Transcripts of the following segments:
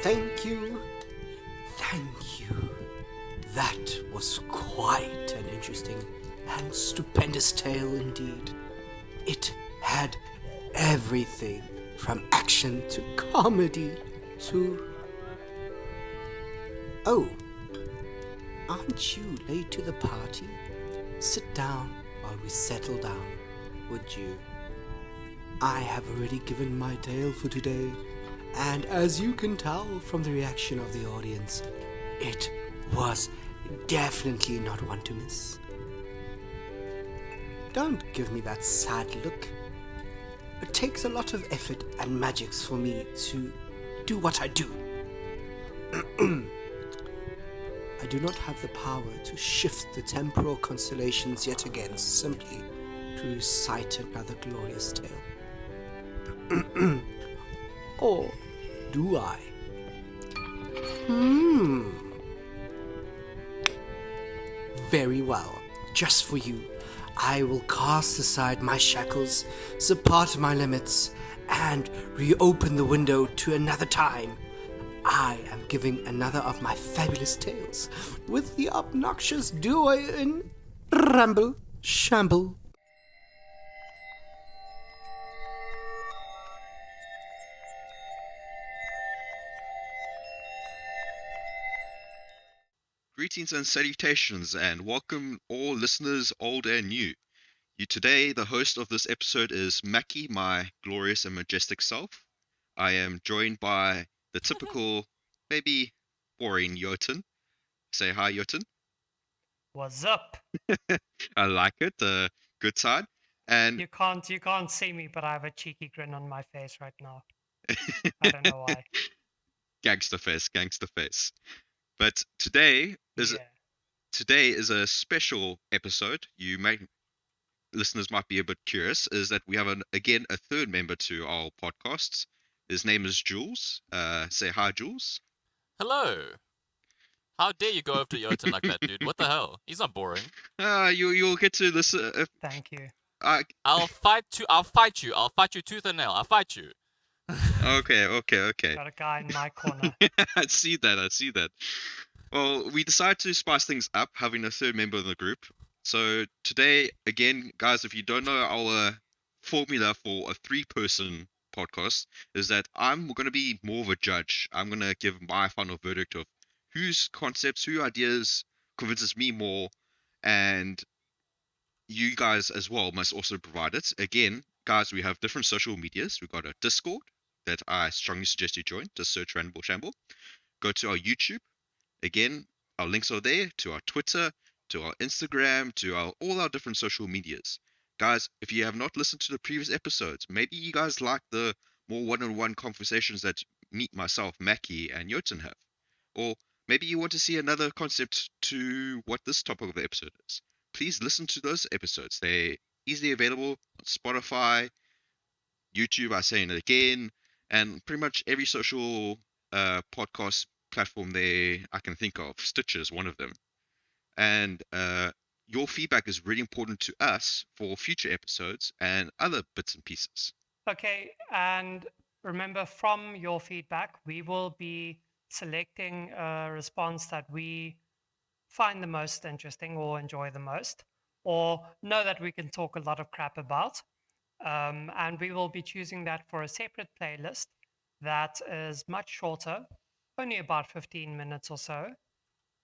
Thank you. Thank you. That was quite an interesting and stupendous tale indeed. It had everything from action to comedy to... Oh, aren't you late to the party? Sit down while we settle down, would you? I have already given my tale for today, and as you can tell from the reaction of the audience, it was definitely not one to miss. Don't give me that sad look. It takes a lot of effort and magicks for me to do what I do. I do not have the power to shift the temporal constellations yet again, simply to recite another glorious tale. Or do I? Very well. Just for you, I will cast aside my shackles, surpass my limits, and reopen the window to another time. I am giving another of my fabulous tales with the obnoxious duo in Ramble Shamble. Greetings and salutations, and welcome all listeners, old and new. Today, the host of this episode is Mackie, my glorious and majestic self. I am joined by the typical, maybe boring Jotun. Say hi, Jotun. What's up? I like it. Good side. And You can't see me, but I have a cheeky grin on my face right now. I don't know why. Gangster face, gangster face. But today is a special episode. Listeners might be a bit curious, is that we have again a third member to our podcasts. His name is Jules. Say hi, Jules. Hello. How dare you go after Jotun like that, dude? What the hell? He's not boring. You'll get to listen. Thank you. I'll fight you. I'll fight you tooth and nail. I'll fight you. Okay. Got a guy in my corner. I see that. Well, we decided to spice things up, having a third member of the group. So today, again, guys, if you don't know our formula for a 3-person podcast, is that I'm going to be more of a judge. I'm going to give my final verdict of whose concepts, whose ideas convinces me more, and you guys as well must also provide it. Again, guys, we have different social medias. We've got a Discord that I strongly suggest you join. Just search Ramble Shamble. Go to our YouTube. Again, our links are there to our Twitter, to our Instagram, to all our different social medias. Guys, if you have not listened to the previous episodes, maybe you guys like the more one-on-one conversations that myself, Mackie, and Jotun have. Or maybe you want to see another concept to what this topic of the episode is. Please listen to those episodes. They're easily available on Spotify, YouTube, I say it again, and pretty much every social podcast platform there I can think of. Stitcher is one of them. And your feedback is really important to us for future episodes and other bits and pieces. Okay, and remember, from your feedback, we will be selecting a response that we find the most interesting or enjoy the most, or know that we can talk a lot of crap about. And we will be choosing that for a separate playlist that is much shorter, only about 15 minutes or so.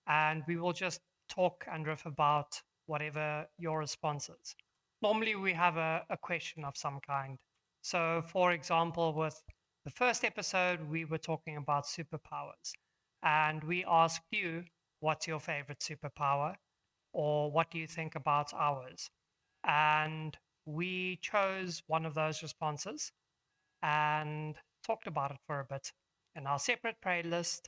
And we will just talk and riff about whatever your response is. Normally, we have a question of some kind. So, for example, with the first episode, we were talking about superpowers. And we asked you, what's your favorite superpower? Or what do you think about ours? And we chose one of those responses and talked about it for a bit in our separate playlist,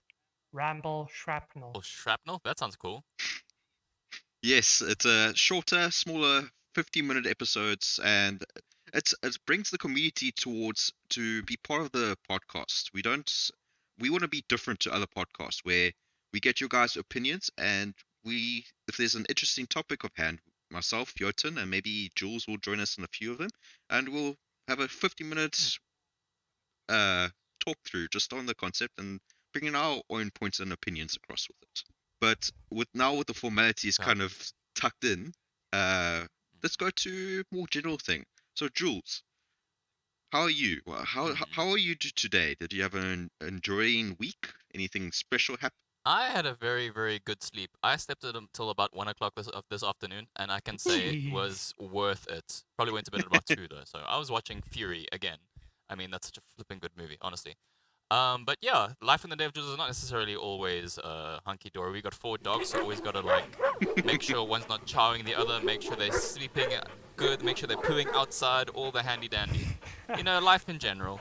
Ramble Shrapnel. Oh, shrapnel? That sounds cool. Yes, it's a shorter, smaller 15-minute episodes, and it brings the community towards to be part of the podcast. We want to be different to other podcasts where we get your guys' opinions, and if there's an interesting topic of hand, myself, Jotun, and maybe Jules will join us in a few of them, and we'll have a 50 minutes talk through just on the concept, and bringing our own points and opinions across with it. But with the formalities Yeah. kind of tucked in, let's go to more general thing. So Jules, how are you? How are you today? Did you have an enjoying week? Anything special happen? I had a very, very good sleep. I slept until about 1 o'clock this afternoon, and I can say it Jeez. was worth it. Probably went to bed at about 2 though. So I was watching Fury again. I mean, that's such a flipping good movie, honestly. But yeah, life in the day of Jules is not necessarily always hunky dory. We got 4 dogs, so always gotta like make sure one's not chowing the other, make sure they're sleeping good, make sure they're pooing outside, all the handy dandy. You know, life in general.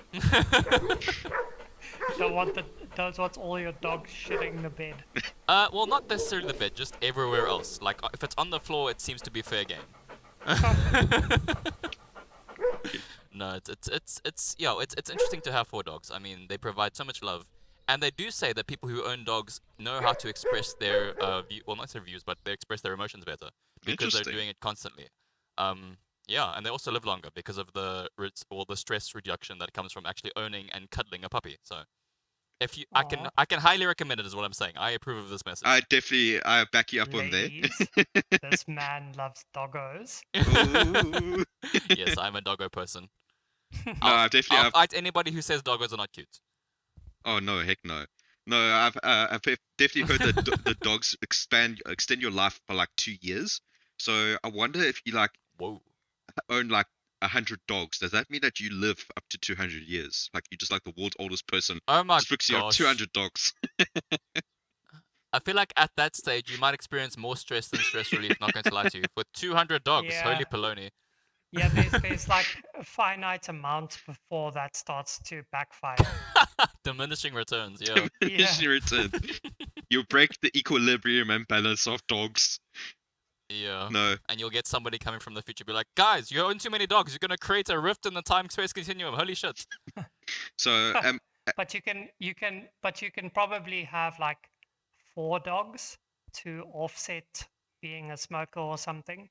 Don't want all your dogs shitting the bed. Well, not necessarily the bed, just everywhere else. Like if it's on the floor, it seems to be fair game. No, it's interesting to have 4 dogs. I mean, they provide so much love, and they do say that people who own dogs know how to express their well, not their views, but they express their emotions better because they're Interesting. doing it constantly. Yeah, and they also live longer because of the stress reduction that comes from actually owning and cuddling a puppy. So, if you, Aw. I can highly recommend it. Is what I'm saying. I approve of this message. I back you up on there. Ladies, this man loves doggos. Ooh. Yes, I'm a doggo person. No, I'll I've fight anybody who says doggos are not cute. Oh no, heck no. No, I've definitely heard that the dogs extend your life by like 2 years. So I wonder if you like Whoa. own like 100 dogs. Does that mean that you live up to 200 years? Like you're just like the world's oldest person Oh my just because you have gosh. 200 dogs. I feel like at that stage you might experience more stress than stress relief. Not going to lie to you. With 200 dogs, Yeah. holy polony. Yeah, there's like a finite amount before that starts to backfire. Diminishing returns, yeah. Diminishing return. You break the equilibrium and balance of dogs. Yeah. No. And you'll get somebody coming from the future be like, guys, you own too many dogs. You're gonna create a rift in the time-space continuum. Holy shit. So But you can probably have like 4 dogs to offset being a smoker or something.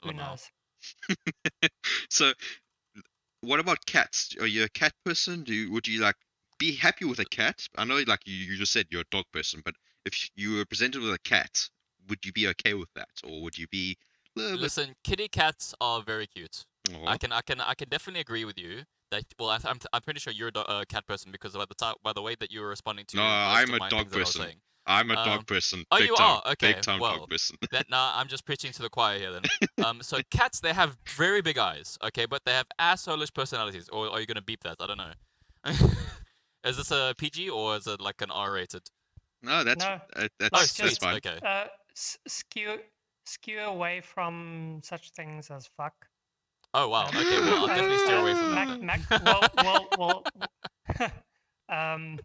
Who Lamau. knows? so what about cats? Are you a cat person? Would you like be happy with a cat? I know like you just said you're a dog person, but if you were presented with a cat, would you be okay with that, or would you be a little Listen, kitty cats are very cute. bit? I can definitely agree with you that. Well, I'm pretty sure you're a cat person because by the way that you were responding to No, most I'm of a my dog things that I was person. saying. I'm a dog person. Oh, Big you time, are? Okay. big time Well, dog person. then I'm just preaching to the choir here then. So cats, they have very big eyes, okay, but they have asshole-ish personalities. Or are you gonna beep that? I don't know. Is this a PG or is it like an R-rated? No, that's No, that's like sweet. that's just fine. Okay. Skew away from such things as fuck. Oh wow. Okay. Well, I'll definitely steer away from that then.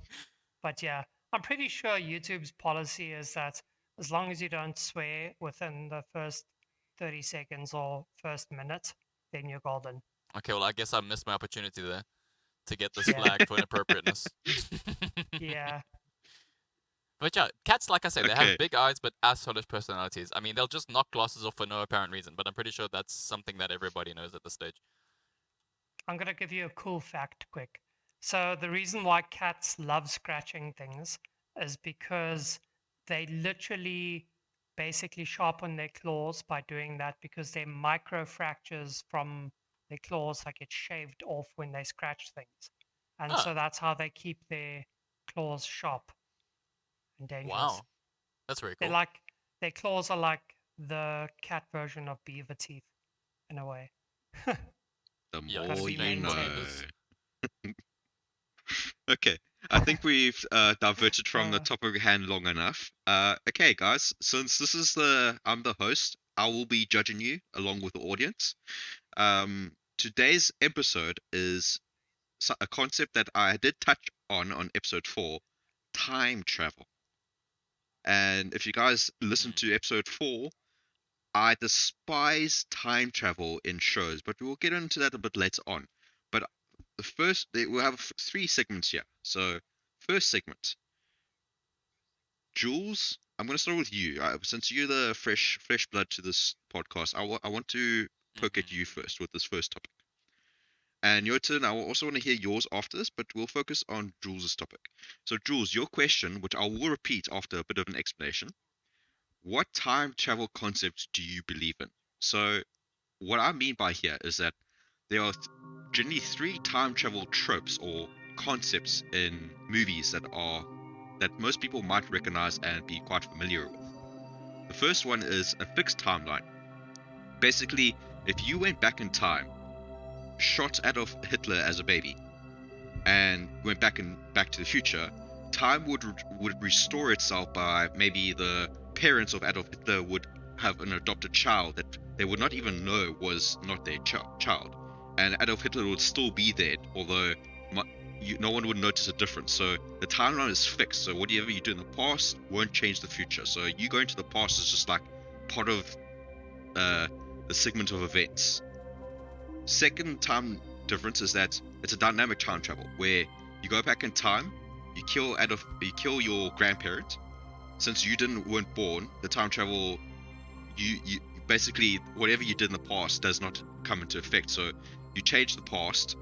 But yeah, I'm pretty sure YouTube's policy is that as long as you don't swear within the first 30 seconds or first minute, then you're golden. Okay. Well, I guess I missed my opportunity there to get this Yeah. flagged for inappropriateness. Yeah. But yeah, cats, like I say, they Okay. have big eyes but asshole-ish personalities. I mean, they'll just knock glasses off for no apparent reason, but I'm pretty sure that's something that everybody knows at this stage. I'm going to give you a cool fact quick. So, the reason why cats love scratching things is because they literally basically sharpen their claws by doing that because their micro fractures from their claws like get shaved off when they scratch things. And Ah. so that's how they keep their claws sharp and dangerous. Wow. That's very They're cool. like their claws are like the cat version of beaver teeth in a way. The Yeah, Gotta more be you know. maintained. Okay, I think we've diverted from the topic at hand long enough. Okay, guys, since this is I'm the host, I will be judging you along with the audience. Today's episode is a concept that I did touch on episode 4, time travel. And if you guys listen to episode 4, I despise time travel in shows, but we'll get into that a bit later on. But we'll have 3 segments here. So, first segment, Jules, I'm going to start with you. Since you're the fresh blood to this podcast, I want to poke at you first with this first topic. And your turn, I will also want to hear yours after this, but we'll focus on Jules' topic. So, Jules, your question, which I will repeat after a bit of an explanation. What time travel concepts do you believe in? So, what I mean by here is that there are generally three time travel tropes or concepts in movies that most people might recognize and be quite familiar with. The first one is a fixed timeline. Basically, if you went back in time, shot Adolf Hitler as a baby, and went back to the future, time would restore itself by maybe the parents of Adolf Hitler would have an adopted child that they would not even know was not their child, and Adolf Hitler would still be there, although no one would notice a difference. So the timeline is fixed. So whatever you do in the past won't change the future. So you going to the past is just like part of the segment of events. Second time difference is that it's a dynamic time travel where you go back in time, you kill your grandparent. Since you weren't born, the time travel, you basically whatever you did in the past does not come into effect. So you change the past,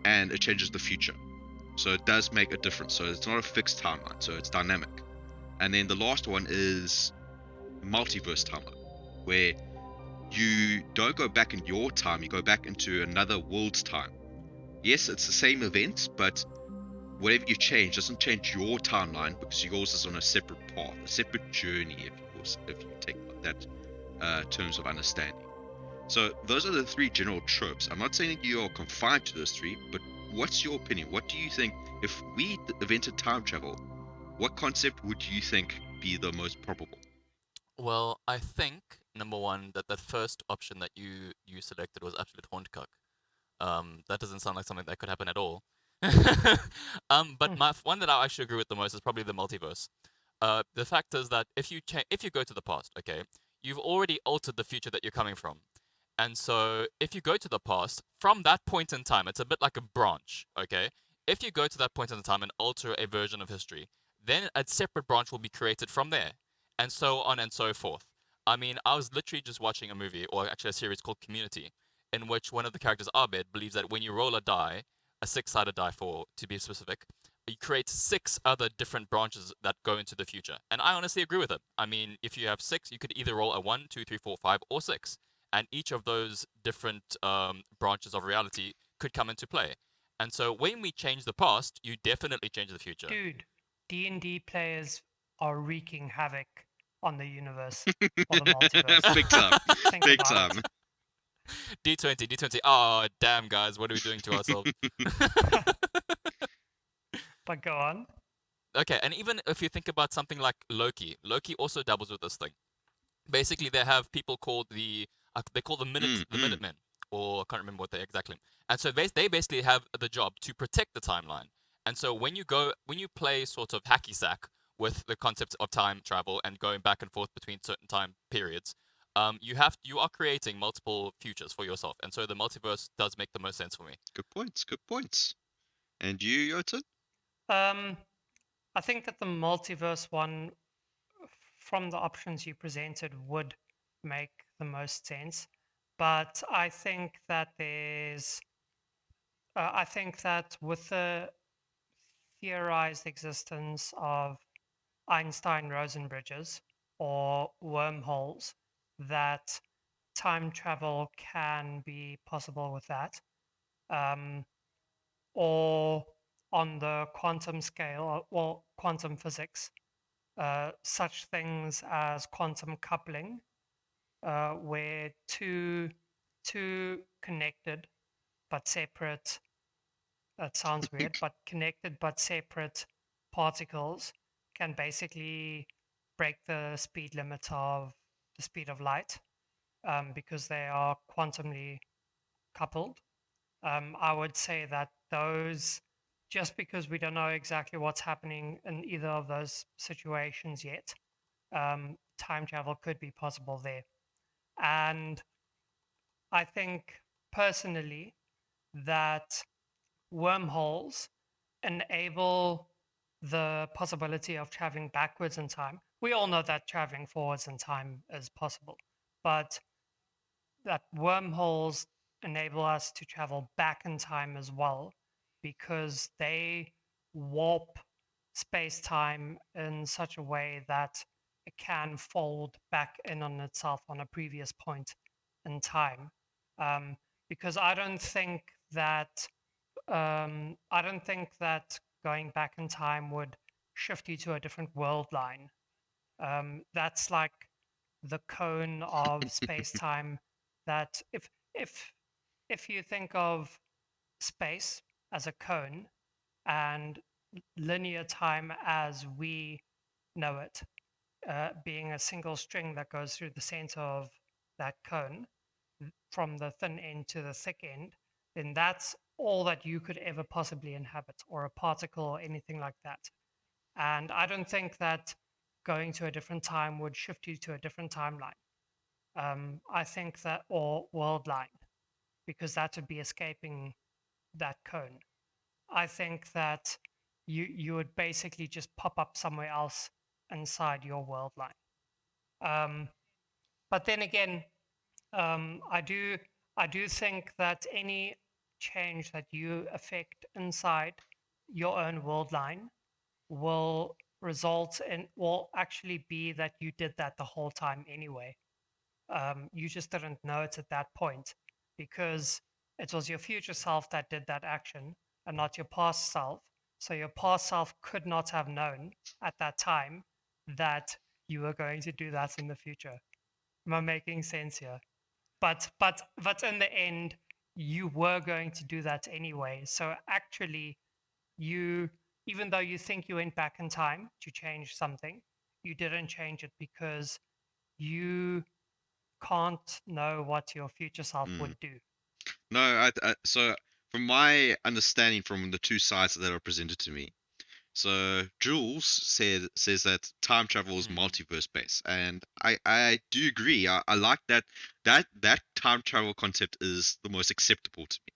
and it changes the future. So it does make a difference. So it's not a fixed timeline. So it's dynamic. And then the last one is multiverse timeline, where you don't go back in your time, you go back into another world's time. Yes, it's the same event, but whatever you change doesn't change your timeline because yours is on a separate path, a separate journey, if you take that terms of understanding. So those are the three general tropes. I'm not saying that you are confined to those three, but what's your opinion? What do you think, if we invented time travel, what concept would you think be the most probable? Well, I think number one that first option that you selected was absolute horncock. That doesn't sound like something that could happen at all. But Hmm. my one that I actually agree with the most is probably the multiverse. The fact is that if you go to the past, okay, you've already altered the future that you're coming from. And so if you go to the past, from that point in time, it's a bit like a branch, okay? If you go to that point in time and alter a version of history, then a separate branch will be created from there, and so on and so forth. I mean, I was literally just watching a movie, or actually a series called Community, in which one of the characters, Abed, believes that when you roll a die, a six-sided die for to be specific, you create six other different branches that go into the future. And I honestly agree with it. I mean, if you have six, you could either roll a one, two, three, four, five, or six, and each of those different branches of reality could come into play. And so when we change the past, you definitely change the future. Dude, D&D players are wreaking havoc on the universe or the multiverse. Big time. Think Big about time. it. D20, D20. Oh, damn, guys, what are we doing to ourselves? But go on. Okay, and even if you think about something like Loki, Loki also dabbles with this thing. Basically, they have people called they call the Minutemen, or I can't remember what they exactly. And so they basically have the job to protect the timeline. And so when you play sort of hacky sack with the concept of time travel and going back and forth between certain time periods, you are creating multiple futures for yourself. And so the multiverse does make the most sense for me. Good points. Good points. And you, Jotun? Um, I think that the multiverse one, from the options you presented, would make the most sense. But I think that I think that with the theorized existence of Einstein-Rosen bridges or wormholes, that time travel can be possible with that. Um, or on the quantum scale, well, quantum physics, such things as quantum coupling, where two connected but separate, that sounds weird, but connected but separate particles can basically break the speed limit of the speed of light, because they are quantumly coupled. I would say that those, just because we don't know exactly what's happening in either of those situations yet, time travel could be possible there. And I think personally that wormholes enable the possibility of traveling backwards in time. We all know that traveling forwards in time is possible, but that wormholes enable us to travel back in time as well, because they warp space time in such a way that it can fold back in on itself on a previous point in time. Um, because I don't think that going back in time would shift you to a different world line. That's like the cone of space time. That if you think of space as a cone and linear time as we know it, being a single string that goes through the center of that cone from the thin end to the thick end, then that's all that you could ever possibly inhabit, or a particle or anything like that. And I don't think that going to a different time would shift you to a different timeline. I think that, or world line, because that would be escaping that cone. I think that you would basically just pop up somewhere else inside your world line. But then again, I do think that any change that you affect inside your own world line will will actually be that you did that the whole time anyway. You just didn't know it at that point, because it was your future self that did that action and not your past self. So your past self could not have known at that time that you were going to do that in the future. Am I making sense here? But in the end, you were going to do that anyway. So actually, you, even though you think you went back in time to change something, you didn't change it, because you can't know what your future self would do. No, so from my understanding from the two sides that are presented to me, so Jules says that time travel is multiverse based, and I do agree. I like that time travel concept is the most acceptable to me.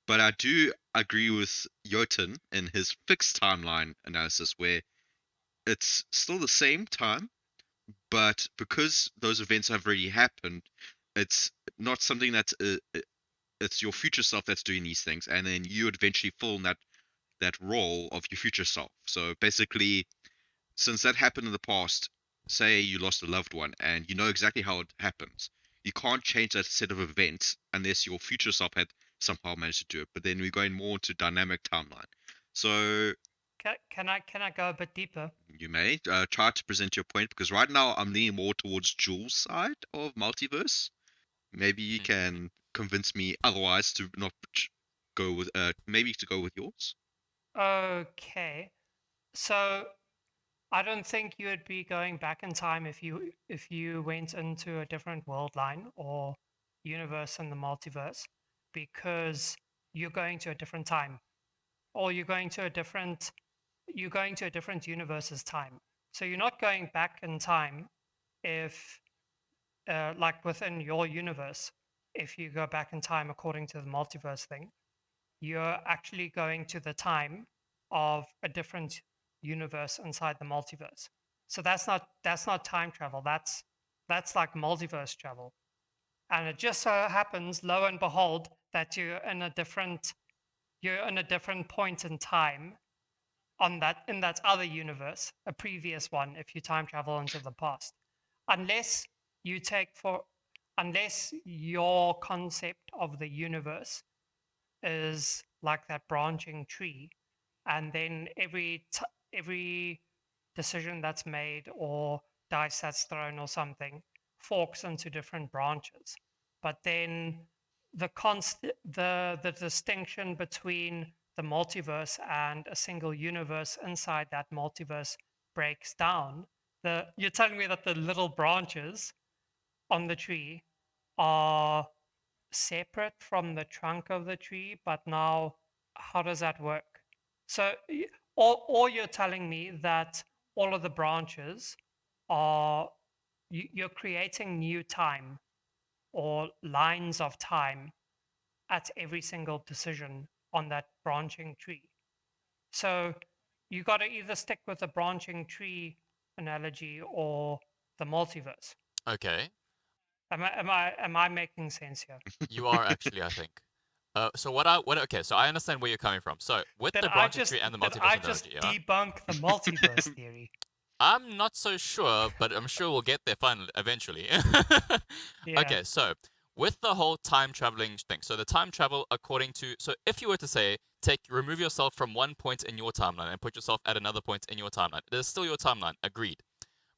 But I do agree with Jotun in his fixed timeline analysis, where it's still the same time, but because those events have already happened, it's not something that's it's your future self that's doing these things, and then you would eventually fill in that role of your future self. So basically, since that happened in the past, say you lost a loved one and you know exactly how it happens, you can't change that set of events unless your future self had somehow managed to do it. But then we're going more into dynamic timeline. So Can I go a bit deeper? you may try to present your point, because right now I'm leaning more towards Jules' side of multiverse. Maybe you can convince me otherwise to not go with maybe to go with yours. Okay, so I don't think you would be going back in time if you went into a different world line or universe in the multiverse, because you're going to a different time, or you're going to a different universe's time. So you're not going back in time if like within your universe, if you go back in time according to the multiverse thing, you're actually going to the time of a different universe inside the multiverse. So that's not time travel. That's like multiverse travel. And it just so happens, lo and behold, that you're in a different point in time on that in that other universe, a previous one, if you time travel into the past. Unless you take for unless your concept of the universe is like that branching tree, and then every decision that's made or dice that's thrown or something forks into different branches. But then the distinction between the multiverse and a single universe inside that multiverse breaks down. You're telling me that the little branches on the tree are separate from the trunk of the tree, but now how does that work? So, or you're telling me that all of the branches are, you're creating new time or lines of time at every single decision on that branching tree. So you got to either stick with the branching tree analogy or the multiverse. Okay. Am I making sense here? You are actually, I think. So okay, so I understand where you're coming from. So with Did the I branching just tree and the did multiverse I just analogy, yeah, debunk the multiverse theory? I'm not so sure, but I'm sure we'll get there finally, eventually. Yeah. Okay, so with the whole time traveling thing, so the time travel according to, so if you were to say, remove yourself from one point in your timeline and put yourself at another point in your timeline, it is still your timeline, agreed.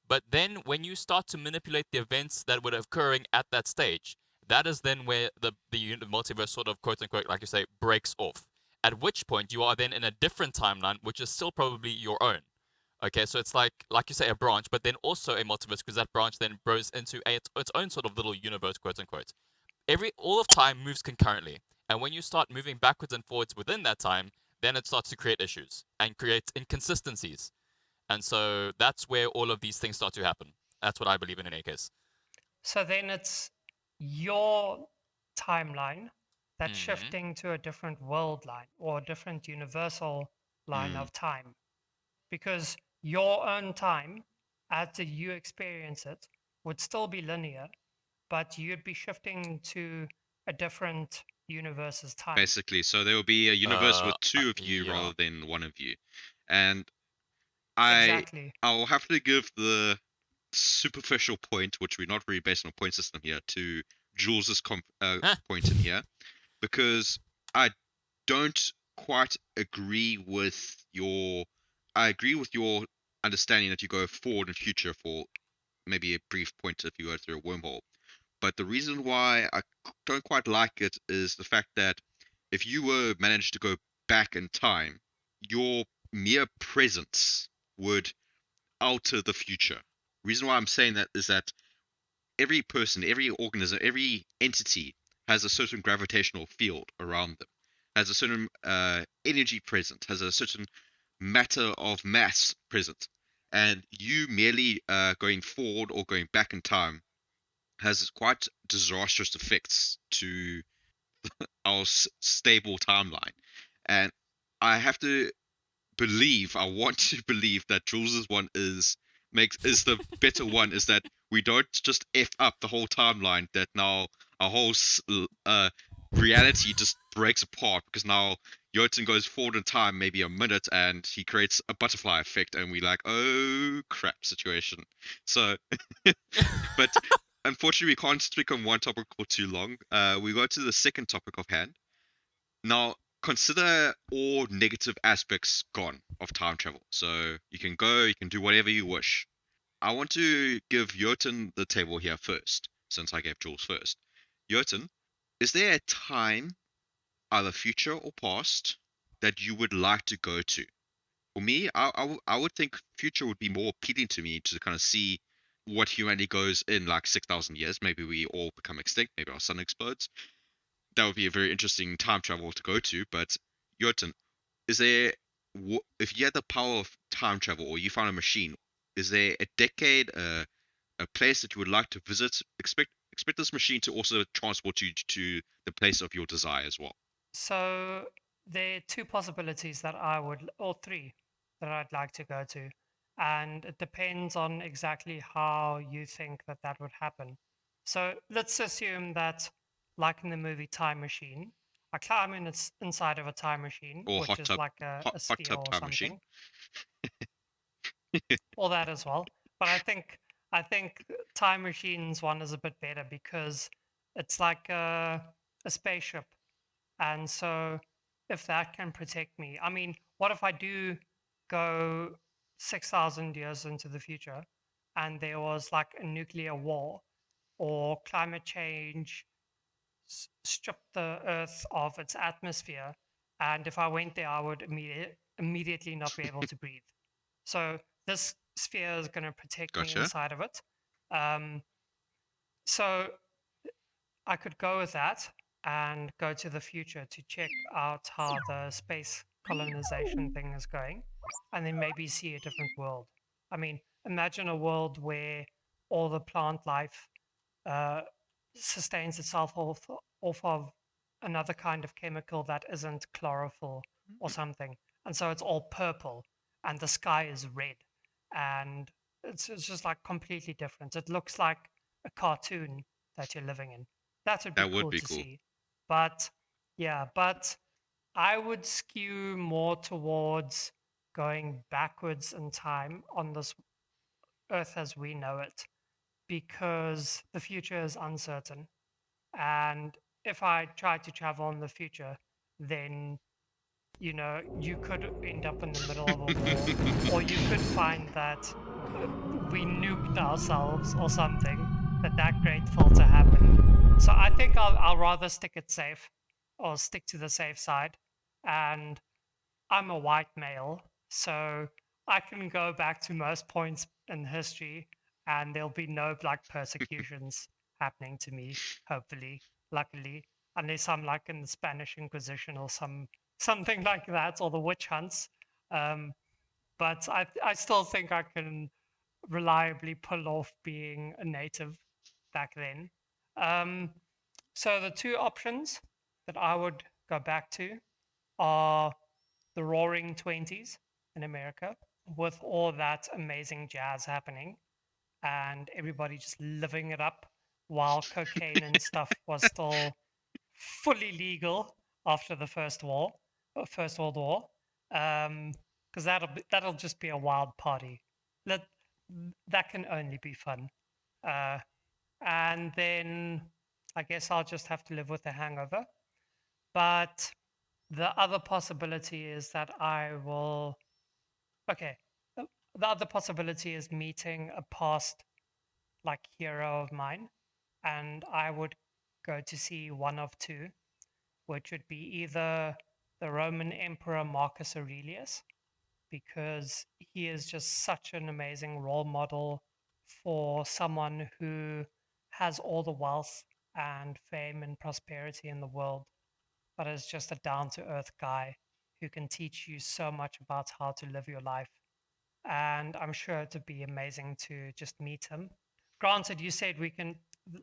But then when you start to manipulate the events that were occurring at that stage, that is then where the multiverse sort of, quote unquote, like you say, breaks off. At which point you are then in a different timeline, which is still probably your own. Okay, so it's like you say, a branch, but then also a multiverse, because that branch then grows into its own sort of little universe, quote unquote. All of time moves concurrently, and when you start moving backwards and forwards within that time, then it starts to create issues and create inconsistencies, and so that's where all of these things start to happen. That's what I believe in any case. So then it's your timeline that's Mm-hmm. shifting to a different world line or a different universal line Mm. of time. Because your own time, as you experience it, would still be linear, but you'd be shifting to a different universe's time. Basically, so there will be a universe with two of you Yeah. rather than one of you, and I Exactly. I'll have to give the superficial point, which we're not really based on a point system here, to Jules's Huh. point in here, because I don't quite agree with your. I agree with your understanding that you go forward in future for maybe a brief point if you go through a wormhole. But the reason why I don't quite like it is the fact that if you were managed to go back in time, your mere presence would alter the future. Reason why I'm saying that is that every person, every organism, every entity has a certain gravitational field around them, has a certain energy present, has a certain matter of mass present, and you merely going forward or going back in time has quite disastrous effects to our stable timeline. And I have to I want to believe that Jules's one is the better one. Is that we don't just f up the whole timeline. That now our whole reality just breaks apart because now Jotun goes forward in time maybe a minute and he creates a butterfly effect and we like, oh crap situation. So but unfortunately we can't stick on one topic for too long. We go to the second topic of hand. Now, consider all negative aspects gone of time travel. So you can go, you can do whatever you wish. I want to give Jotun the table here first, since I gave Jules first. Jotun, is there a time, either future or past, that you would like to go to? For me, I would think future would be more appealing to me to kind of see what humanity goes in like 6,000 years. Maybe we all become extinct, maybe our sun explodes. That would be a very interesting time travel to go to. But Jotun, is there, if you had the power of time travel or you found a machine, is there a decade, a place that you would like to visit? Expect this machine to also transport you to the place of your desire as well. So there are two possibilities that or three that I'd like to go to. And it depends on exactly how you think that that would happen. So let's assume that, like in the movie Time Machine, I climb inside of a time machine, Or which hot is tub, like a hot sphere tub or time machine. something, or that as well. But I think Time Machine's one is a bit better because it's like a spaceship, and so if that can protect me, I mean, what if I do go 6,000 years into the future and there was like a nuclear war or climate change stripped the Earth of its atmosphere? And if I went there, I would immediately not be able to breathe. So this sphere is going to protect me Gotcha. inside of it. Um, so I could go with that and go to the future to check out how the space colonization thing is going, and then maybe see a different world. I mean, imagine a world where all the plant life uh, sustains itself off of another kind of chemical that isn't chlorophyll or something. And so it's all purple and the sky is red. And it's just like completely different. It looks like a cartoon that you're living in. That would be That would cool be to cool. see. But yeah, but I would skew more towards going backwards in time on this earth as we know it, because the future is uncertain. And if I tried to travel in the future, then you could end up in the middle of a war, or you could find that we nuked ourselves or something, that grateful to happen. So I think I'll rather stick it safe, or stick to the safe side. And I'm a white male, so I can go back to most points in history, and there'll be no black persecutions happening to me, hopefully, luckily, unless I'm like in the Spanish Inquisition or something like that, or the witch hunts. Um, but I still think I can reliably pull off being a native back then. Um, so the two options that I would go back to are the roaring 20s in America, with all that amazing jazz happening and everybody just living it up, while cocaine and stuff was still fully legal after the First World War. Because that'll just be a wild party. That that can only be fun. Uh, and then I guess I'll just have to live with the hangover. But the other possibility is that I will. Okay. The other possibility is meeting a past like hero of mine, and I would go to see one of two, which would be either the Roman Emperor Marcus Aurelius, because he is just such an amazing role model for someone who has all the wealth and fame and prosperity in the world, but is just a down to earth guy who can teach you so much about how to live your life. And I'm sure it'd be amazing to just meet him. Granted, you said we can,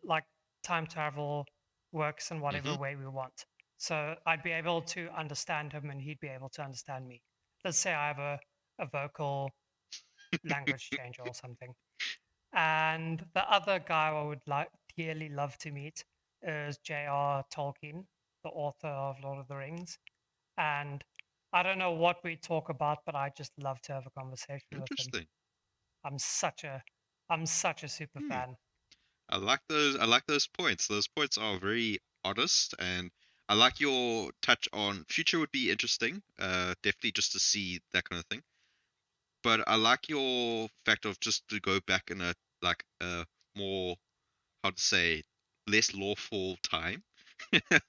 like, time travel works in whatever Hmm. way we want. So I'd be able to understand him and he'd be able to understand me. Let's say I have a vocal language changer or something. And the other guy I would like dearly love to meet is J.R. Tolkien, the author of Lord of the Rings. And I don't know what we talk about, but I just love to have a conversation with him. Interesting. I'm such a I'm such a super Hmm. fan. I like those. I like those points. Those points are very honest, and I like your touch on future would be interesting. Definitely just to see that kind of thing. But I like your fact of just to go back in a more, how to say, less lawful time.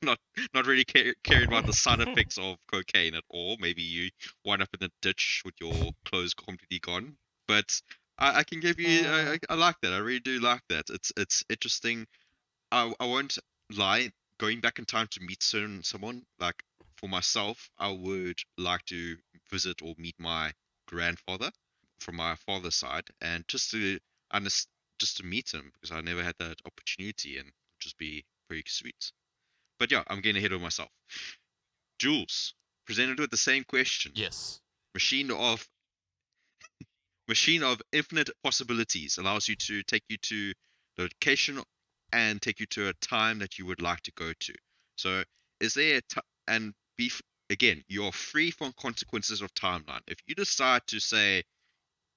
not not really caring about the side effects of cocaine at all. Maybe you wind up in a ditch with your clothes completely gone. But I can give you. I like that. I really do like that. It's interesting. I won't lie. Going back in time to meet someone, like for myself, I would like to visit or meet my grandfather from my father's side, and just to meet him, because I never had that opportunity, and just be very sweet. But yeah, I'm getting ahead of myself. Jules, presented with the same question. Yes. Machine of Machine of infinite possibilities allows you to take you to the location and take you to a time that you would like to go to. So, is there and again, you're free from consequences of timeline. If you decide to say,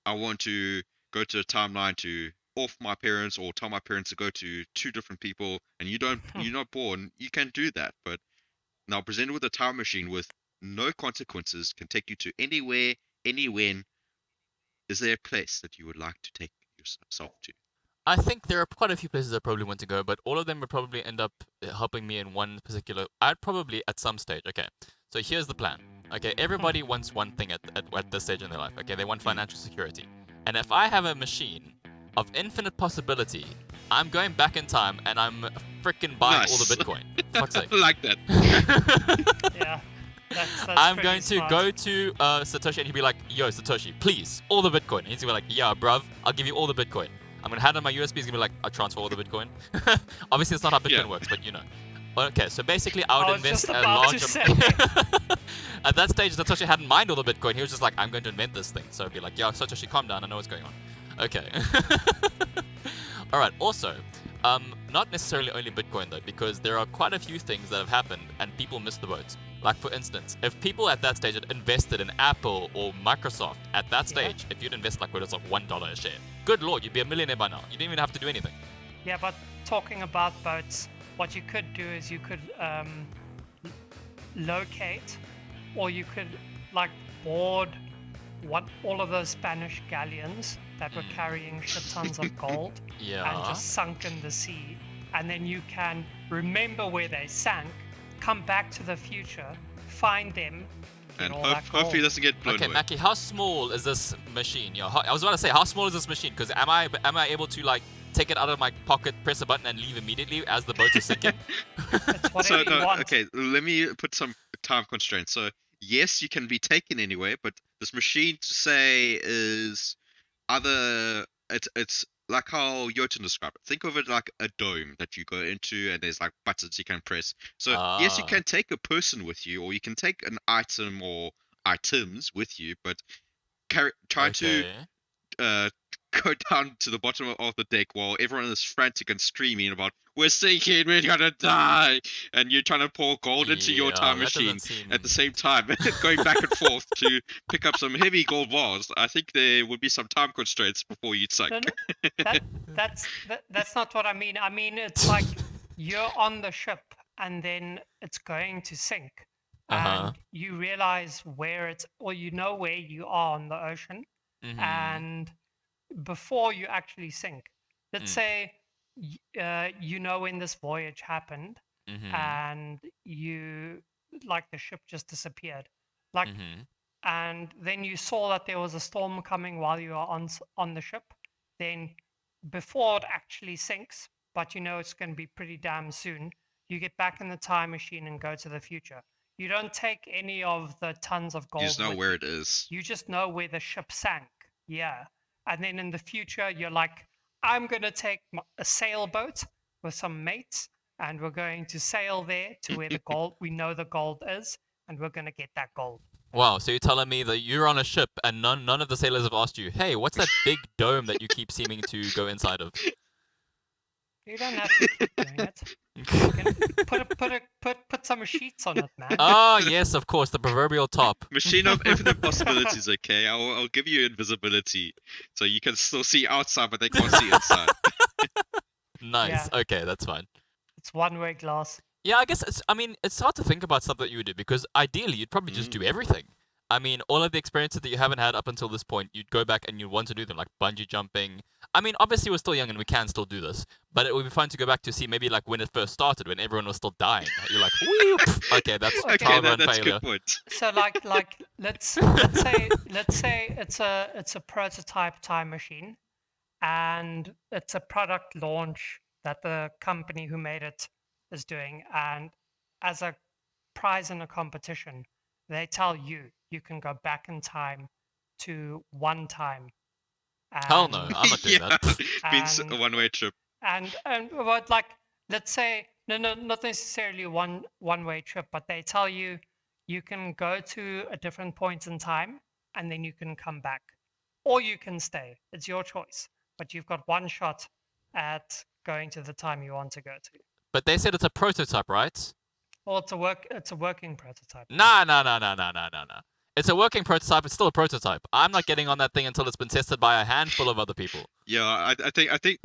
I want to go to a timeline to off my parents or tell my parents to go to two different people, and you're not born, you can do that. But now presented with a time machine with no consequences, can take you to anywhere, anywhen. Is there a place that you would like to take yourself to? I think there are quite a few places I probably want to go, but all of them would probably end up helping me in one particular. I'd probably at some stage. Okay, so here's the plan. Okay, everybody wants one thing at this stage in their life. Okay, they want financial security, and if I have a machine of infinite possibility, I'm going back in time and I'm freaking buying all the Nice. Bitcoin. Fuck's sake. I like that. Yeah, that's I'm pretty going to smart. go to Satoshi and he'd be like, yo, Satoshi, please, all the Bitcoin. And he's going to be like, yeah, bruv, I'll give you all the Bitcoin. I'm going to hand him my USB. He's going to be like, I'll transfer all the Bitcoin. Obviously, it's not how Bitcoin Yeah. works, but you know. Okay, so basically, I would I was invest just a about large to say. At that stage, Satoshi hadn't mined all the Bitcoin. He was just like, I'm going to invent this thing. So I'd be like, yo, Satoshi, calm down. I know what's going on. Okay. All right. Also, not necessarily only Bitcoin though, because there are quite a few things that have happened and people miss the boat. Like for instance, if people at that stage had invested in Apple or Microsoft at that stage, if you'd invest like what it's like $1 a share, good lord, you'd be a millionaire by now. You didn't even have to do anything. Yeah, but talking about boats, what you could do is you could locate, or you could like board all of those Spanish galleons that were carrying shit tons of gold and just sunk in the sea, and then you can remember where they sank, come back to the future, find them, and all that hopefully it gold. doesn't get blown Okay, away. Mackie, how small is this machine? I was about to say, how small is this machine? Because am I able to like take it out of my pocket, press a button, and leave immediately as the boat is sinking? It's whatever you want. Okay, let me put some time constraints. So yes, you can be taken anywhere, but this machine, say, is either it's like how Jotun described it. Think of it like a dome that you go into, and there's like buttons you can press. So yes, you can take a person with you, or you can take an item or items with you, but trying to go down to the bottom of the deck while everyone is frantic and screaming about "We're sinking, we're gonna die," and you're trying to pour gold into your time machine at the same time, going back and forth to pick up some heavy gold bars. I think there would be some time constraints before you'd sink. No, that's not what I mean. I mean, it's like you're on the ship and then it's going to sink, and you realize where you know where you are on the ocean, and before you actually sink, let's say you know when this voyage happened, and you like the ship just disappeared, like, and then you saw that there was a storm coming while you are on the ship. Then before it actually sinks, but you know it's going to be pretty damn soon, you get back in the time machine and go to the future. You don't take any of the tons of gold. You just know where it is. You just know where the ship sank. Yeah. And then in the future, you're like, I'm going to take a sailboat with some mates, and we're going to sail there to where the gold, we know the gold is, and we're going to get that gold. Wow, so you're telling me that you're on a ship and none of the sailors have asked you, hey, what's that big dome that you keep seeming to go inside of? You don't have to keep doing it. You can put some sheets on it, man. Oh, yes, of course, the proverbial top. Machine of infinite possibilities, okay? I'll give you invisibility, so you can still see outside, but they can't see inside. Nice, Yeah. okay, that's fine. It's one-way glass. Yeah, I guess it's hard to think about stuff that you would do, because ideally you'd probably just do everything. I mean, all of the experiences that you haven't had up until this point, you'd go back and you'd want to do them, like bungee jumping. I mean, obviously we're still young and we can still do this, but it would be fun to go back to see maybe like when it first started, when everyone was still dying. You're like, whoop. Okay, that's trial run that's failure. a good point. So like let's say it's a prototype time machine, and it's a product launch that the company who made it is doing, and as a prize in a competition, they tell you can go back in time to one time. Hell no, I'm not doing that. Means a one-way trip. And but like, let's say no, not necessarily one-way trip, but they tell you you can go to a different point in time and then you can come back, or you can stay. It's your choice, but you've got one shot at going to the time you want to go to. But they said it's a prototype, right? Well, it's a working prototype. Nah. It's a working prototype. It's still a prototype. I'm not getting on that thing until it's been tested by a handful of other people. Yeah, I think.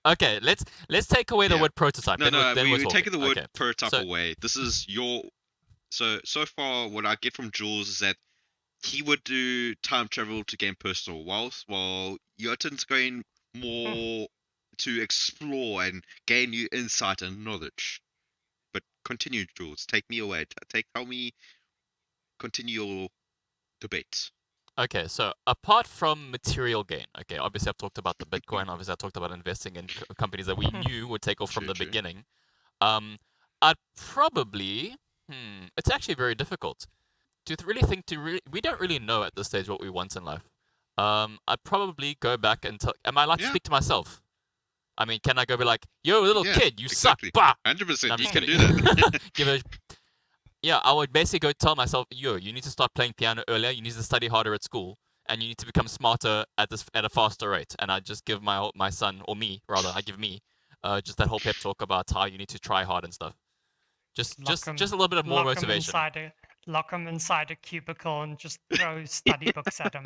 Okay, let's take away the word prototype. We're taking the word okay. prototype away. This is your. So far, what I get from Jules is that he would do time travel to gain personal wealth, while Jotun's going more to explore and gain new insight and knowledge. But continue, Jules. Take me away. Tell me. Continue your debate. Okay, so apart from material gain, okay, obviously I've talked about the Bitcoin. Obviously I talked about investing in companies that we knew would take off from the beginning. I'd probably. It's actually very difficult to really think. We don't really know at this stage what we want in life. I'd probably go back and tell. Am I allowed to speak to myself? I mean, can I go be like, "Yo, little kid, you suck." Bah! 100%. You can do that. Yeah, I would basically go tell myself, "Yo, you need to start playing piano earlier. You need to study harder at school, and you need to become smarter at a faster rate." And I just give my son, or me rather, I give me Just that whole pep talk about how you need to try hard and stuff. Just a little bit of more motivation. Lock him inside a cubicle and just throw study books at him.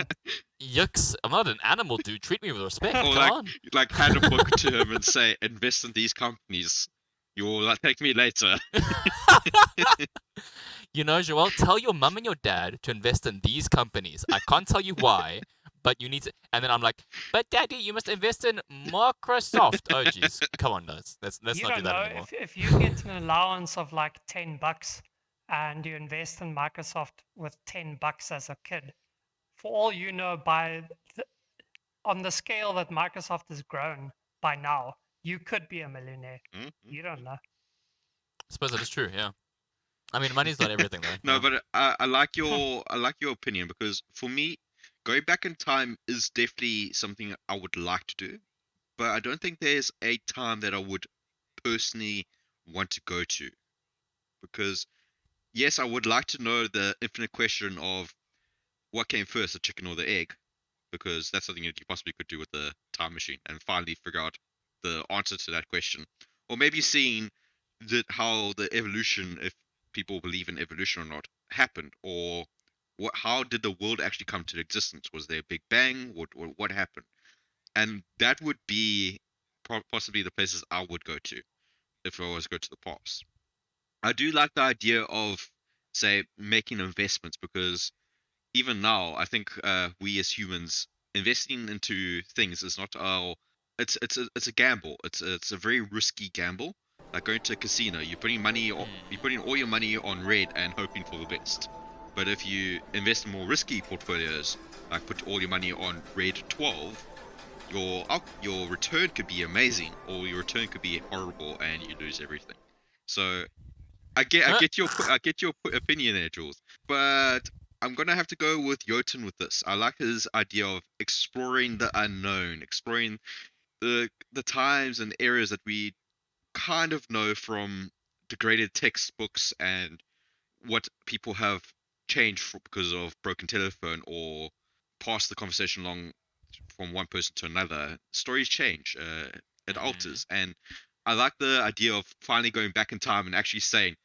Yucks! I'm not an animal, dude. Treat me with respect. Or Come on. like hand a book to him and say, invest in these companies. You'll thank me later. You know, Joel, tell your mum and your dad to invest in these companies. I can't tell you why, but you need to. And then I'm like, but daddy, you must invest in Microsoft. Oh, jeez. Come on, guys. Let's You not do don't that know anymore. if you get an allowance of like $10 and you invest in Microsoft with $10 as a kid. For all you know, on the scale that Microsoft has grown by now, you could be a millionaire. You don't know. I suppose that is true, yeah. I mean, money's not everything, though. No, yeah. but I like your opinion, because for me, going back in time is definitely something I would like to do, but I don't think there's a time that I would personally want to go to, because yes, I would like to know the infinite question of what came first, the chicken or the egg, because that's something that you possibly could do with the time machine and finally figure out the answer to that question, or maybe seeing how the evolution, if people believe in evolution or not, happened, or how did the world actually come to existence? Was there a big bang? What happened? And that would be possibly the places I would go to if I was to go to the past. I do like the idea of, say, making investments, because even now, I think we as humans, investing into things is not our. It's a gamble. It's a very risky gamble. Like going to a casino, you're putting all your money on red and hoping for the best. But if you invest in more risky portfolios, like put all your money on red 12, your return could be amazing, or your return could be horrible and you lose everything. So I get your opinion there, Jules, but I'm gonna have to go with Jotun with this. I like his idea of exploring the unknown, exploring the times and areas that we kind of know from degraded textbooks and what people have changed because of broken telephone or passed the conversation along from one person to another. Stories change, it alters, and I like the idea of finally going back in time and actually saying,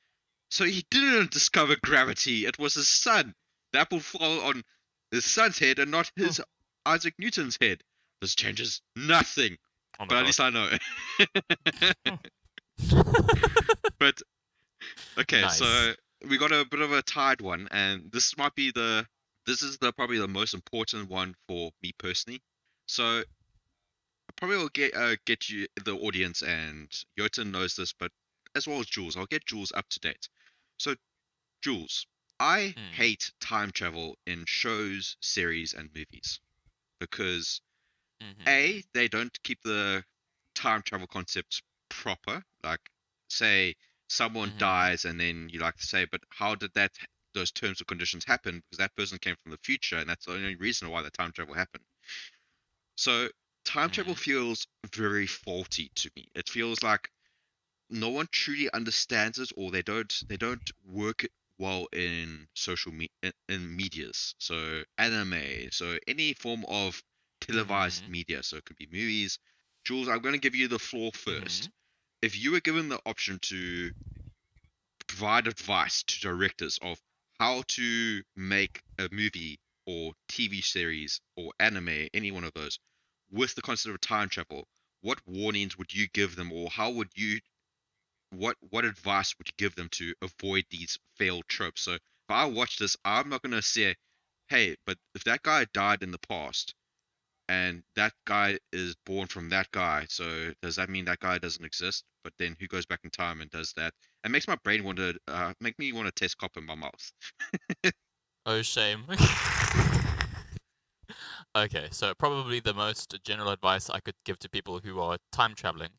so he didn't discover gravity. It was his son. The apple fell on his son's head and not his Isaac Newton's head. This changes nothing. Oh my But at god. least I know. But okay, Nice. so we got a bit of a tied one, and this is probably the most important one for me personally. So I probably will get you the audience, and Jotun knows this, but as well as Jules, I'll get Jules up to date. So Jules, I hate time travel in shows, series, and movies, because A, they don't keep the time travel concepts proper. Like, say someone dies, and then you like to say, but how did those terms or conditions happen? Because that person came from the future, and that's the only reason why the time travel happened. So time travel feels very faulty to me. It feels like no one truly understands it, or they don't work it well in in medias, so anime, so any form of televised media, so it could be movies. Jules, I'm going to give you the floor first. If you were given the option to provide advice to directors of how to make a movie or TV series or anime, any one of those, with the concept of time travel, what warnings would you give them, or how would you what advice would you give them to avoid these failed tropes? So if I watch this, I'm not gonna say, hey, but if that guy died in the past and that guy is born from that guy, so does that mean that guy doesn't exist? But then who goes back in time and does that? It makes my brain want to make me want to taste cop in my mouth. Oh, shame. Okay, so probably the most general advice I could give to people who are time traveling,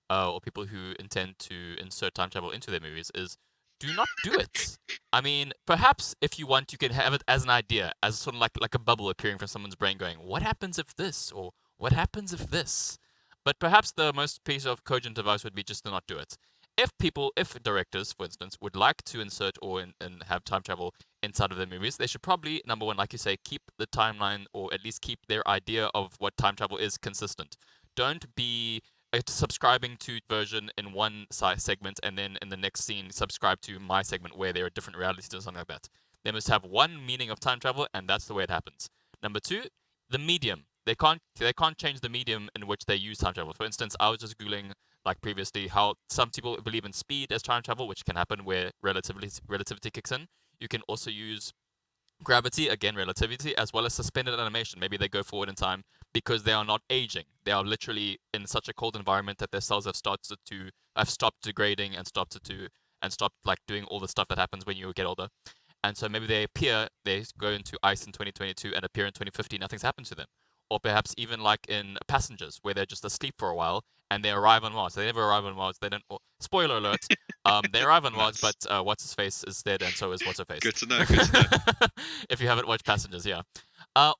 or people who intend to insert time travel into their movies is do not do it. I mean, perhaps if you want, you can have it as an idea, as sort of like a bubble appearing from someone's brain going, what happens if this? Or what happens if this? But perhaps the most piece of cogent advice would be just to not do it. If directors, for instance, would like to insert and have time travel inside of their movies, they should probably, number one, like you say, keep the timeline or at least keep their idea of what time travel is consistent. Don't be subscribing to version in one size segment, and then in the next scene subscribe to my segment where there are different realities or something like that. They must have one meaning of time travel, and that's the way it happens. Number two, the medium. They can't change the medium in which they use time travel. For instance, I was just googling like previously how some people believe in speed as time travel, which can happen where relativity kicks in. You can also use gravity, again relativity, as well as suspended animation. Maybe they go forward in time because they are not aging. They are literally in such a cold environment that their cells have stopped degrading and stopped like doing all the stuff that happens when you get older. And so maybe they go into ice in 2022 and appear in 2050, nothing's happened to them. Or perhaps even like in Passengers, where they're just asleep for a while and they arrive on Mars. They never arrive on Mars. They don't. Oh, spoiler alert. They arrive on Mars, Nice. but what's his face is dead, and so is what's her face. Good to know. Good to know. If you haven't watched Passengers, yeah.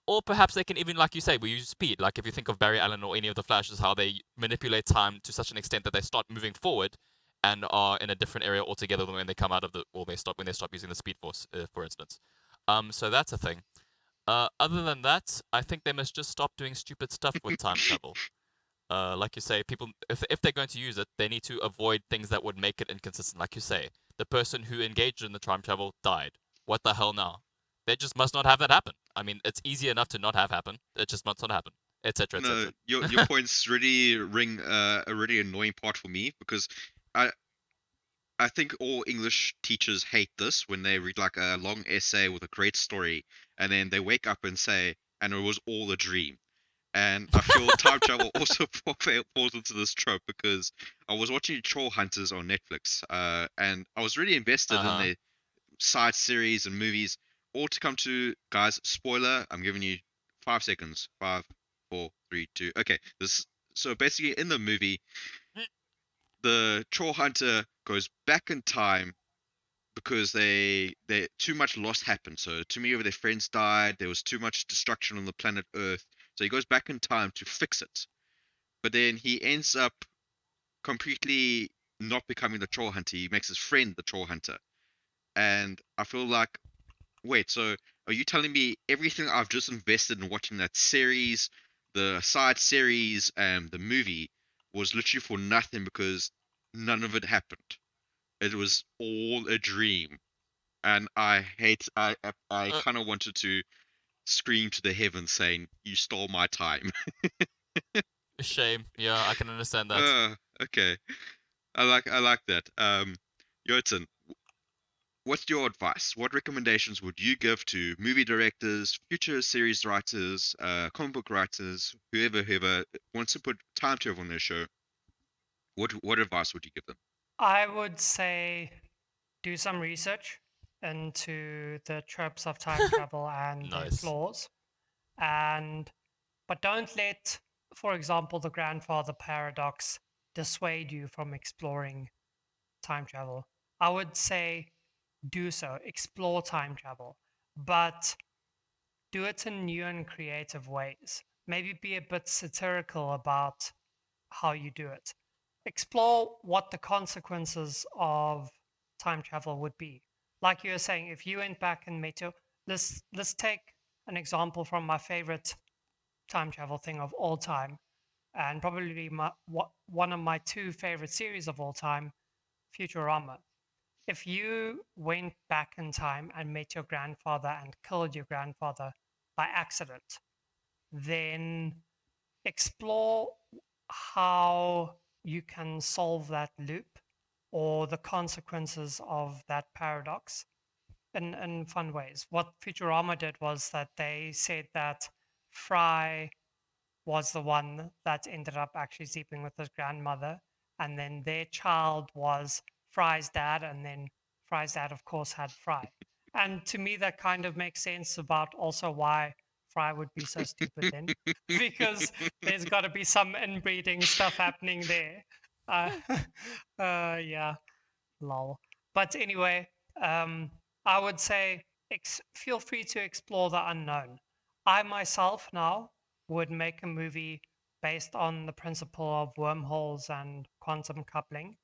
Or perhaps they can even, like you say, we use speed. Like if you think of Barry Allen or any of the Flashes, how they manipulate time to such an extent that they start moving forward and are in a different area altogether than when they come out of or when they stop using the Speed Force, for instance. So that's a thing. Other than that, I think they must just stop doing stupid stuff with time travel. Like you say, people, if they're going to use it, they need to avoid things that would make it inconsistent. Like you say, the person who engaged in the time travel died. What the hell now? They just must not have that happen. I mean, it's easy enough to not have happen. It just must not happen, etc., No, etc. your points really ring a really annoying part for me because I I think all English teachers hate this when they read like a long essay with a great story and then they wake up and say, and it was all a dream. And I feel time travel also falls into this trope because I was watching Troll Hunters on Netflix, and I was really invested in Uh-huh. their side series and movies. All to come to, guys. Spoiler: I'm giving you 5 seconds. Five, four, three, two. Okay. So basically in the movie, the Troll Hunter goes back in time because they too much loss happened. So too many of their friends died. There was too much destruction on the planet Earth. So he goes back in time to fix it. But then he ends up completely not becoming the troll hunter. He makes his friend the troll hunter. And I feel like, wait, so are you telling me everything I've just invested in watching that series, the side series, and the movie was literally for nothing because none of it happened? It was all a dream. And I Uh, kind of wanted to scream to the heavens saying, "You stole my time." Shame. Yeah, I can understand that. Okay. I like that. Jotun, what's your advice? What recommendations would you give to movie directors, future series writers, comic book writers, whoever wants to put time travel on their show? What advice would you give them? I would say do some research into the tropes of time travel and their Nice. flaws, and but don't let, for example, the grandfather paradox dissuade you from exploring time travel. I would say do so, explore time travel, but do it in new and creative ways. Maybe be a bit satirical about how you do it. Explore what the consequences of time travel would be. Like you were saying, if you went back and met your, let's take an example from my favorite time travel thing of all time, and probably one of my two favorite series of all time, Futurama. If you went back in time and met your grandfather and killed your grandfather by accident, then explore how you can solve that loop or the consequences of that paradox in fun ways. What Futurama did was that they said that Fry was the one that ended up actually sleeping with his grandmother. And then their child was Fry's dad. And then Fry's dad, of course, had Fry. And to me, that kind of makes sense about also why Fry would be so stupid then, because there's got to be some inbreeding stuff happening there. Uh, yeah, lol. But anyway, I would say feel free to explore the unknown. I myself now would make a movie based on the principle of wormholes and quantum coupling,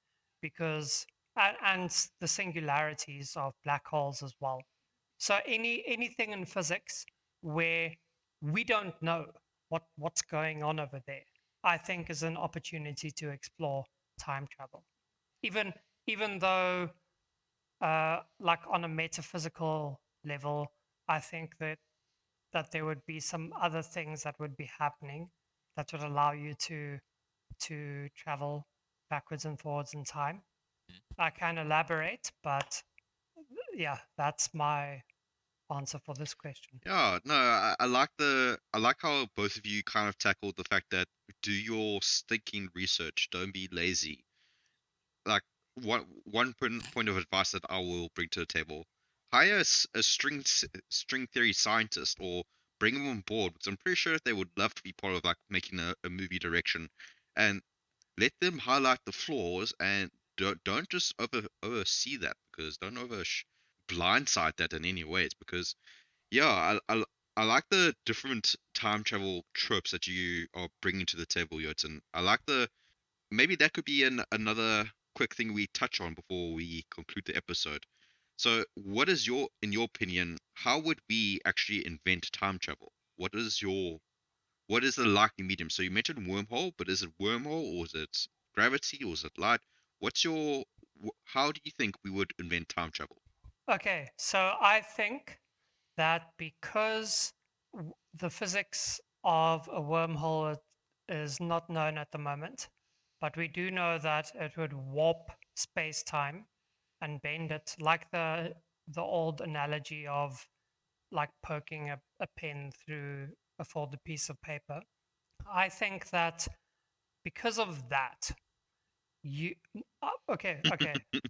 because and the singularities of black holes as well. So anything in physics where we don't know what's going on over there. I think is an opportunity to explore time travel. Even even though like on a metaphysical level, I think that there would be some other things that would be happening that would allow you to travel backwards and forwards in time. I can elaborate, but yeah, that's my answer for this question. Yeah, no, I like how both of you kind of tackled the fact that do your stinking research, don't be lazy. Like point of advice that I will bring to the table: hire a string theory scientist, or bring them on board, because I'm pretty sure they would love to be part of like making a movie direction, and let them highlight the flaws, and don't just oversee that, because don't blindside that in any ways, because yeah, I like the different time travel tropes that you are bringing to the table, Jotun. I like the maybe that could be another quick thing we touch on before we conclude the episode. So, in your opinion, how would we actually invent time travel? What is the likely medium? So you mentioned wormhole, but is it wormhole, or is it gravity, or is it light? How do you think we would invent time travel? Okay, so I think that because the physics of a wormhole is not known at the moment, but we do know that it would warp space time and bend it, like the old analogy of like poking a pen through a folded piece of paper. I think that because of that, you okay.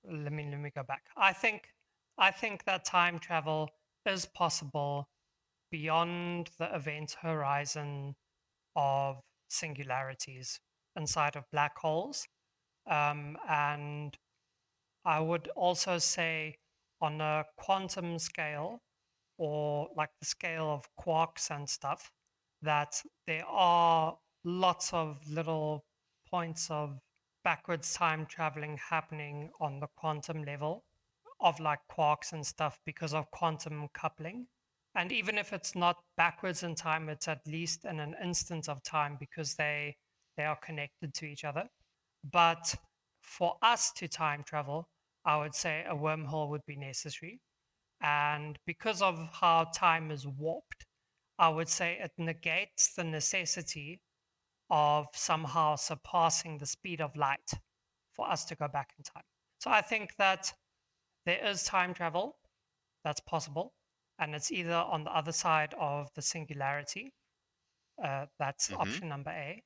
Let me go back. I think that time travel is possible beyond the event horizon of singularities inside of black holes. And I would also say on a quantum scale, or like the scale of quarks and stuff, that there are lots of little points of backwards time traveling happening on the quantum level of like quarks and stuff because of quantum coupling. And even if it's not backwards in time, it's at least in an instant of time because they are connected to each other. But for us to time travel, I would say a wormhole would be necessary. And because of how time is warped, I would say it negates the necessity of somehow surpassing the speed of light for us to go back in time. So I think that there is time travel that's possible, and it's either on the other side of the singularity. That's Mm-hmm. option number A.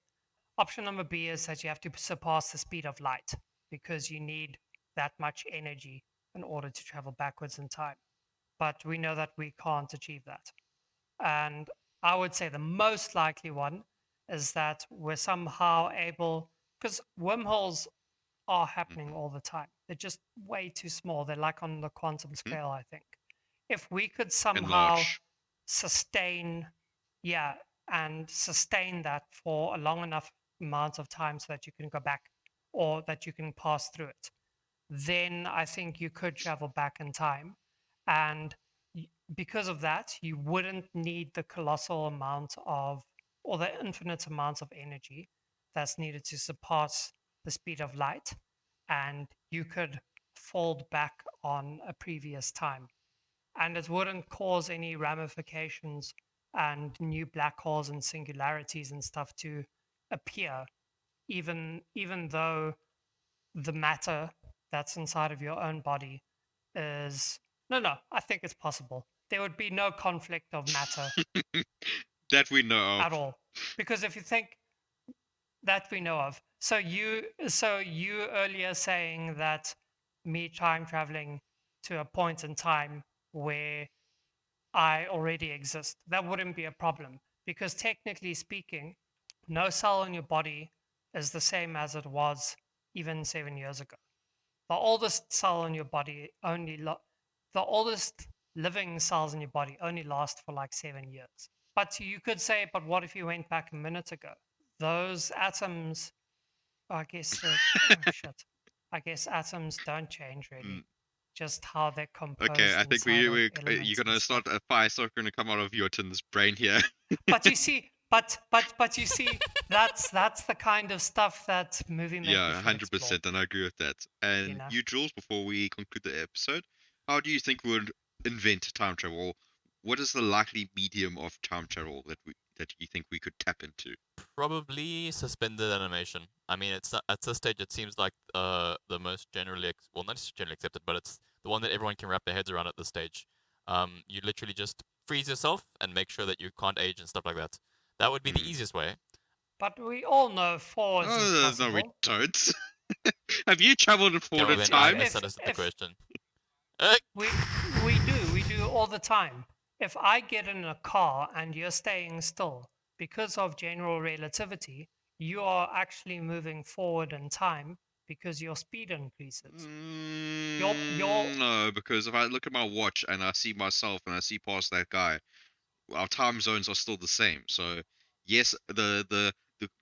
Option number B is that you have to surpass the speed of light because you need that much energy in order to travel backwards in time. But we know that we can't achieve that. And I would say the most likely one is that we're somehow able, because wormholes are happening Mm-hmm. all the time. They're just way too small. They're like on the quantum Mm-hmm. scale, I think. If we could somehow Enlarge. sustain, yeah, and sustain that for a long enough amount of time so that you can go back or that you can pass through it, then I think you could travel back in time. And because of that, you wouldn't need the colossal amount of, or the infinite amount of energy that's needed to surpass the speed of light. And you could fold back on a previous time. And it wouldn't cause any ramifications and new black holes and singularities and stuff to appear, even though the matter that's inside of your own body is no, I think it's possible. There would be no conflict of matter That we know of. at all. Because if you think that we know of, so you earlier saying that me time traveling to a point in time where I already exist, that wouldn't be a problem. Because technically speaking, no cell in your body is the same as it was even 7 years ago. The oldest cell in your body the oldest living cells in your body only last for like 7 years. But you could say, but what if you went back a minute ago? Those atoms, I guess, oh shit. I guess atoms don't change really, Mm, just how they're okay, composed I think inside of you're elements gonna and start stuff. a fire starter gonna come out of Jotun's brain here. But you see, but you see, that's the kind of stuff that movie makers Yeah, should explore. 100%, and I agree with that. You And know, you, Jules, before we conclude the episode, how do you think we would invent time travel? Or what is the likely medium of time travel that you think we could tap into? Probably suspended animation. I mean, it's at this stage it seems like the most generally well, not generally accepted, but it's the one that everyone can wrap their heads around at this stage. You literally just freeze yourself and make sure that you can't age and stuff like that. That would be the Mm. easiest way. but we all know forwards is Oh, no, we possible. don't. Have you traveled Okay, forward well in then I time? misunderstood the If question. we do all the time. If I get in a car and you're staying still because of general relativity, you are actually moving forward in time because your speed increases. Your No, because if I look at my watch and I see myself and I see past that guy, our time zones are still the same. So yes, the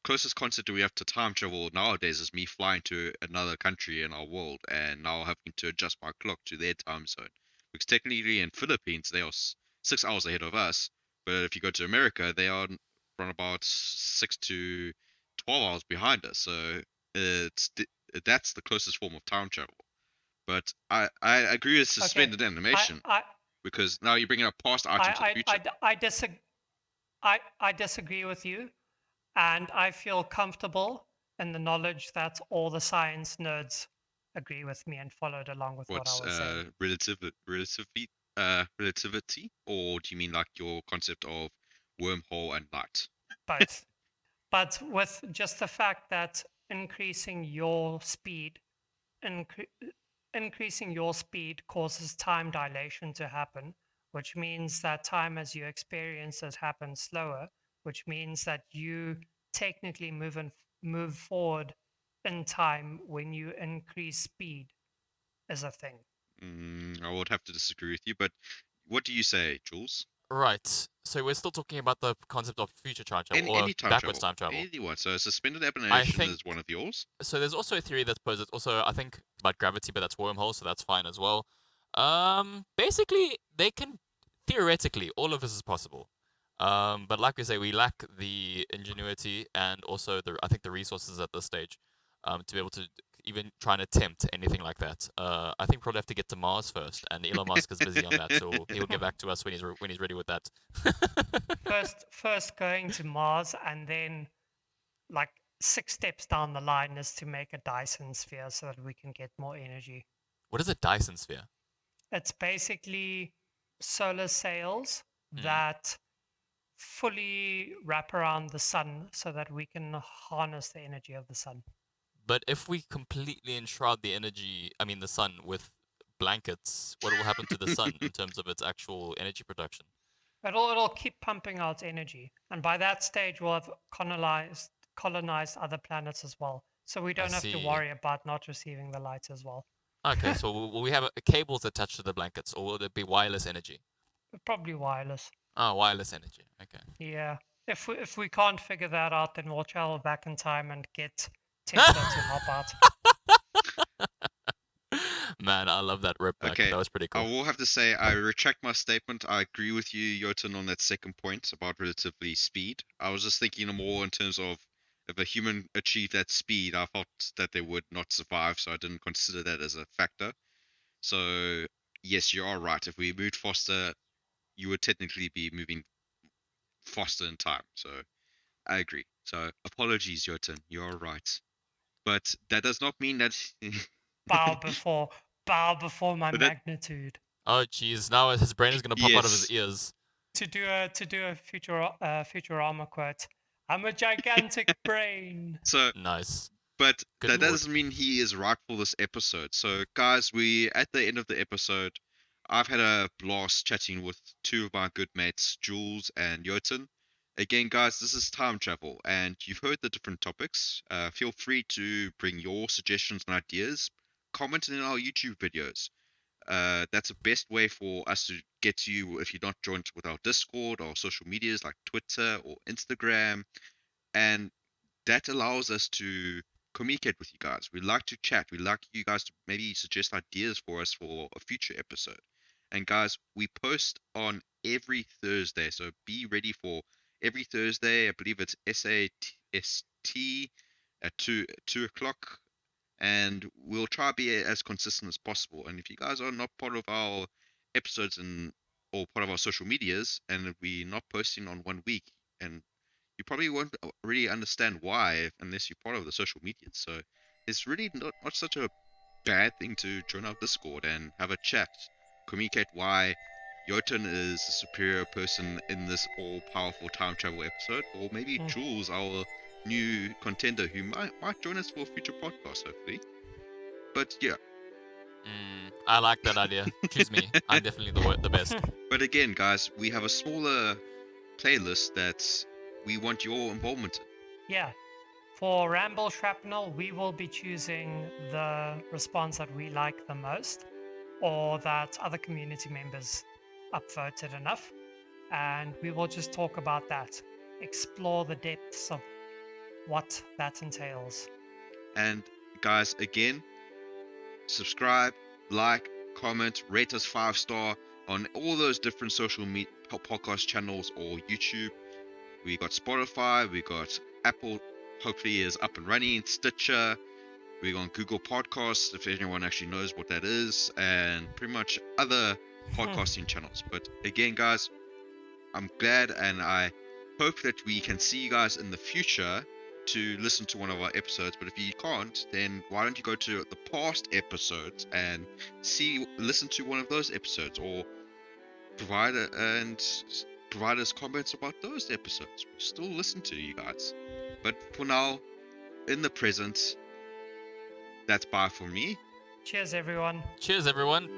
closest concept we have to time travel nowadays is me flying to another country in our world and now having to adjust my clock to their time zone. Because technically in Philippines they are 6 hours ahead of us, but if you go to America, they are from about 6 to 12 hours behind us. So that's the closest form of time travel. But I agree with okay, suspended I animation I because now you're bringing up past items to the future. I disagree with you, and I feel comfortable in the knowledge that all the science nerds agree with me and followed along with what I What's was saying. relativity, or do you mean like your concept of wormhole and light? Both. But with just the fact that increasing your speed, incre- increasing your speed causes time dilation to happen, which means that time as you experience it happens slower, which means that you technically move forward in time when you increase speed is a thing. I would have to disagree with you, but what do you say, Jules? Right. So we're still talking about the concept of future time travel or Any time backwards travel, time travel. anyone. So suspended I animation think is one of yours. so. There's also a theory that poses also I think about gravity, but that's wormhole, so that's fine as well. Basically, they can theoretically all of this is possible. But like we say, we lack the ingenuity and also the I think the resources at this stage, to be able to even try and attempt anything like that. I think probably have to get to Mars first, and Elon Musk is busy on that, so he'll get back to us when he's ready with that. First going to Mars, and then like 6 steps down the line is to make a Dyson sphere so that we can get more energy. What is a Dyson sphere? It's basically solar sails Hmm. that fully wrap around the sun so that we can harness the energy of the sun. But if we completely enshroud the energy, I mean the sun, with blankets, what will happen to the sun in terms of its actual energy production? It'll keep pumping out energy, and by that stage we'll have colonized other planets as well. So we I don't have to see. worry about not receiving the light as well. Okay, so will we have cables attached to the blankets, or will it be wireless energy? Probably wireless. Ah, wireless energy. Okay. Yeah. If we can't figure that out, then we'll travel back in time and get Tesla to help out. Man, I love that rip back. Okay, That was pretty I cool. will have to say I retract my statement. I agree with you, Jotun, on that second point about relatively speed. I was just thinking more in terms of if a human achieved that speed, I felt that they would not survive, so I didn't consider that as a factor. So yes, you are right. If we moved faster, you would technically be moving faster in time. So I agree. So apologies, Jotun, you are right. But that does not mean that. Bow before my But that magnitude. Oh, jeez. Now his brain is gonna pop out of his yes. ears. To do a Futurama quote. I'm a gigantic brain. So Nice. but Good that lord. doesn't mean he is right for this episode. So, guys, we at the end of the episode, I've had a blast chatting with two of my good mates, Jules and Jotun. Again, guys, this is time travel, and you've heard the different topics. Feel free to bring your suggestions and ideas. Comment in our YouTube videos. That's the best way for us to get to you if you're not joined with our Discord or social medias like Twitter or Instagram. And that allows us to communicate with you guys. We like to chat. We like you guys to maybe suggest ideas for us for a future episode. And guys, we post on every Thursday, so be ready for every Thursday. I believe it's SAT at 2 o'clock. And we'll try to be as consistent as possible. And if you guys are not part of our episodes or part of our social medias, and we're not posting on 1 week, and you probably won't really understand why unless you're part of the social medias. So it's really not such a bad thing to join our Discord and have a chat, communicate why Jotun is a superior person in this all-powerful time travel episode, or maybe Jules, our new contender, who might join us for a future podcast, hopefully. But yeah. I like that idea. Choose me. I'm definitely the best. But again, guys, we have a smaller playlist that we want your involvement in. Yeah. For Ramble Shrapnel, we will be choosing the response that we like the most, or that other community members upvoted enough. And we will just talk about that, explore the depths of what that entails. And guys, again, subscribe, like, comment, rate us 5-star on all those different social media podcast channels or YouTube. We got Spotify, we got Apple, hopefully is up and running, Stitcher, we're on Google Podcasts, if anyone actually knows what that is, and pretty much other podcasting channels. But again, guys, I'm glad and I hope that we can see you guys in the future to listen to one of our episodes. But if you can't, then why don't you go to the past episodes and listen to one of those episodes, or provide us comments about those episodes. We still listen to you guys. But for now, in the present, that's bye for me. Cheers, everyone. Cheers, everyone.